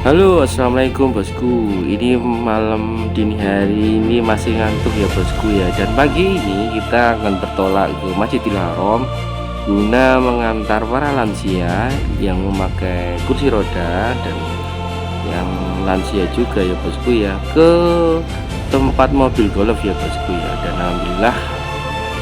Halo, assalamualaikum bosku. Ini malam dini hari ini masih ngantuk ya bosku ya. Dan pagi ini kita akan bertolak ke Masjidil Haram guna mengantar para lansia yang memakai kursi roda dan yang lansia juga ya bosku ya ke tempat mobil golf ya bosku ya. Dan alhamdulillah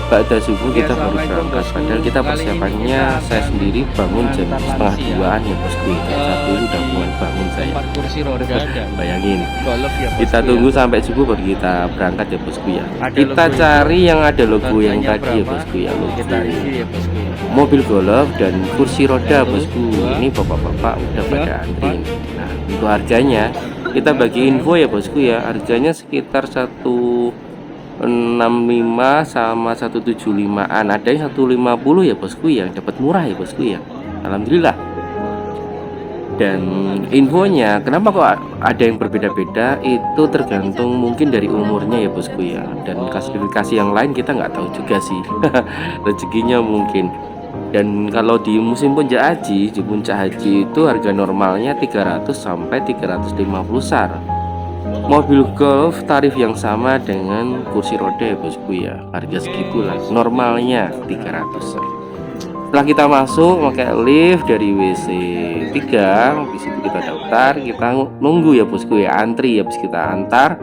pada subuh Oke, kita baru assalamualaikum berangkat, bosku. padahal kita Kali ini persiapannya kita saya akan sendiri bangun jam mengantar setengah lansia duaan ya bosku ya. Jam satu itu udah di mulai bangun saya. tempat kursi roda dan Bayangin, golf ya kita bosku ya. tunggu sampai subuh baru kita berangkat ya bosku ya. Ada Kita logo itu, cari yang ada logo yang harganya tadi ya berapa? bosku ya, logo Kita review ya bosku ya. mobil golf dan kursi roda Satu, bosku. dua, Ini bapak-bapak udah tiga, pada antri empat. ini. Nah, untuk harganya kita bagi info ya bosku ya. Harganya sekitar 165 sama 175-an. Ada yang 150 ya bosku ya, dapat murah ya bosku ya. Alhamdulillah. Dan infonya kenapa kok ada yang berbeda-beda itu tergantung mungkin dari umurnya ya bosku ya. Dan klasifikasi yang lain kita nggak tahu juga sih. Rezekinya mungkin. Dan kalau di musim puncak haji, di puncak haji itu harga normalnya 300 sampai 350 SAR. Mobil golf tarif yang sama dengan kursi roda ya bosku ya. Harga segitulah, normalnya 300. Setelah kita masuk pakai lift dari WC 3, di situ kita daftar, kita nunggu ya bosku ya, antri habis kita antar.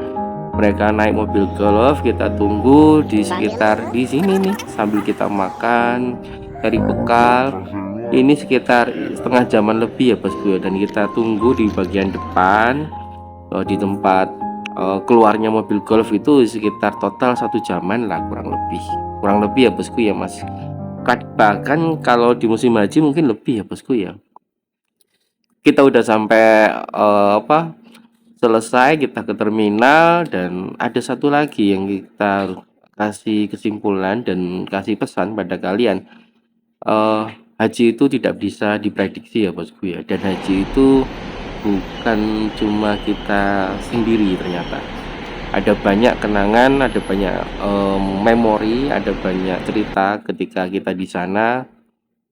Mereka naik mobil golf, kita tunggu di sekitar di sini nih sambil kita makan, cari bekal. Ini sekitar setengah jaman lebih ya bosku ya, dan kita tunggu di bagian depan di tempat keluarnya mobil golf itu sekitar total 1 jaman lah, kurang lebih ya bosku ya mas. Bahkan kalau di musim haji mungkin lebih ya bosku ya. Kita udah sampai selesai, kita ke terminal, dan ada satu lagi yang kita kasih kesimpulan dan kasih pesan pada kalian. Haji itu tidak bisa diprediksi ya bosku ya, dan haji itu bukan cuma kita sendiri, ternyata ada banyak kenangan, ada banyak memori, ada banyak cerita ketika kita di sana.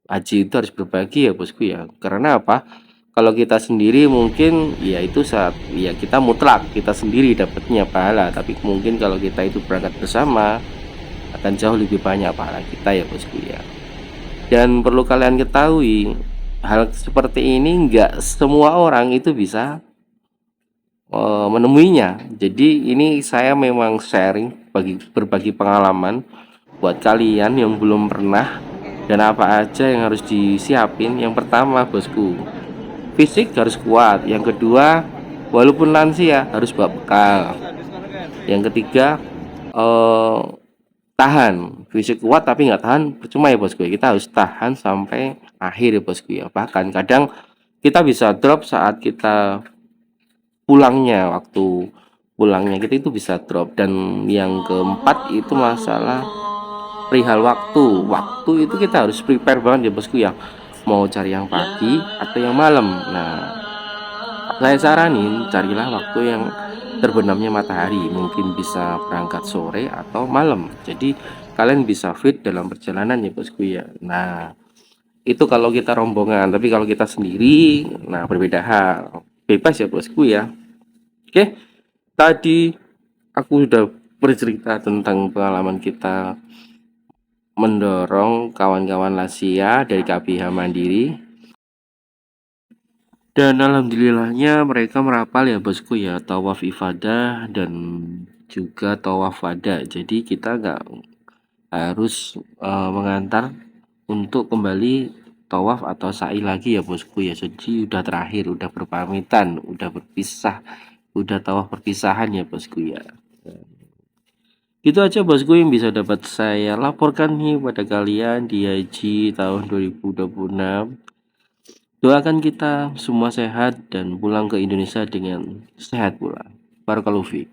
Haji itu harus berbagi ya bosku ya. Karena apa? Kalau kita sendiri mungkin ya itu saat ya kita mutlak kita sendiri dapatnya pahala, tapi mungkin kalau kita itu berangkat bersama akan jauh lebih banyak pahala kita ya bosku ya. Dan perlu kalian ketahui, hal seperti ini enggak semua orang itu bisa menemuinya. Jadi ini saya memang sharing, berbagi pengalaman buat kalian yang belum pernah. Dan apa aja yang harus disiapin? Yang pertama bosku, fisik harus kuat. Yang kedua, walaupun lansia harus bawa bekal. Yang ketiga, eh, tahan. Fisik kuat tapi nggak tahan percuma ya bosku. Kita harus tahan sampai akhir ya bosku ya. Bahkan kadang kita bisa drop saat kita waktu pulangnya kita itu bisa drop. Dan yang keempat itu masalah perihal waktu itu kita harus prepare banget ya bosku ya, mau cari yang pagi atau yang malam. Nah, saya saranin carilah waktu yang terbenamnya matahari, mungkin bisa berangkat sore atau malam, jadi kalian bisa fit dalam perjalanan ya bosku ya. Nah, itu kalau kita rombongan, tapi kalau kita sendiri nah berbeda hal, bebas ya bosku ya. Oke, tadi aku sudah bercerita tentang pengalaman kita mendorong kawan-kawan lansia dari KBH Mandiri, dan alhamdulillahnya mereka merapal ya bosku ya, tawaf ifadah dan juga tawaf wada. Jadi kita nggak harus mengantar untuk kembali tawaf atau sa'i lagi ya bosku ya. Jadi udah terakhir, udah berpamitan, udah berpisah, udah tawaf perpisahan ya bosku ya. Itu aja bosku yang bisa dapat saya laporkan nih pada kalian di haji tahun 2026. Doakan kita semua sehat dan pulang ke Indonesia dengan sehat pula. Barakallahu fiik.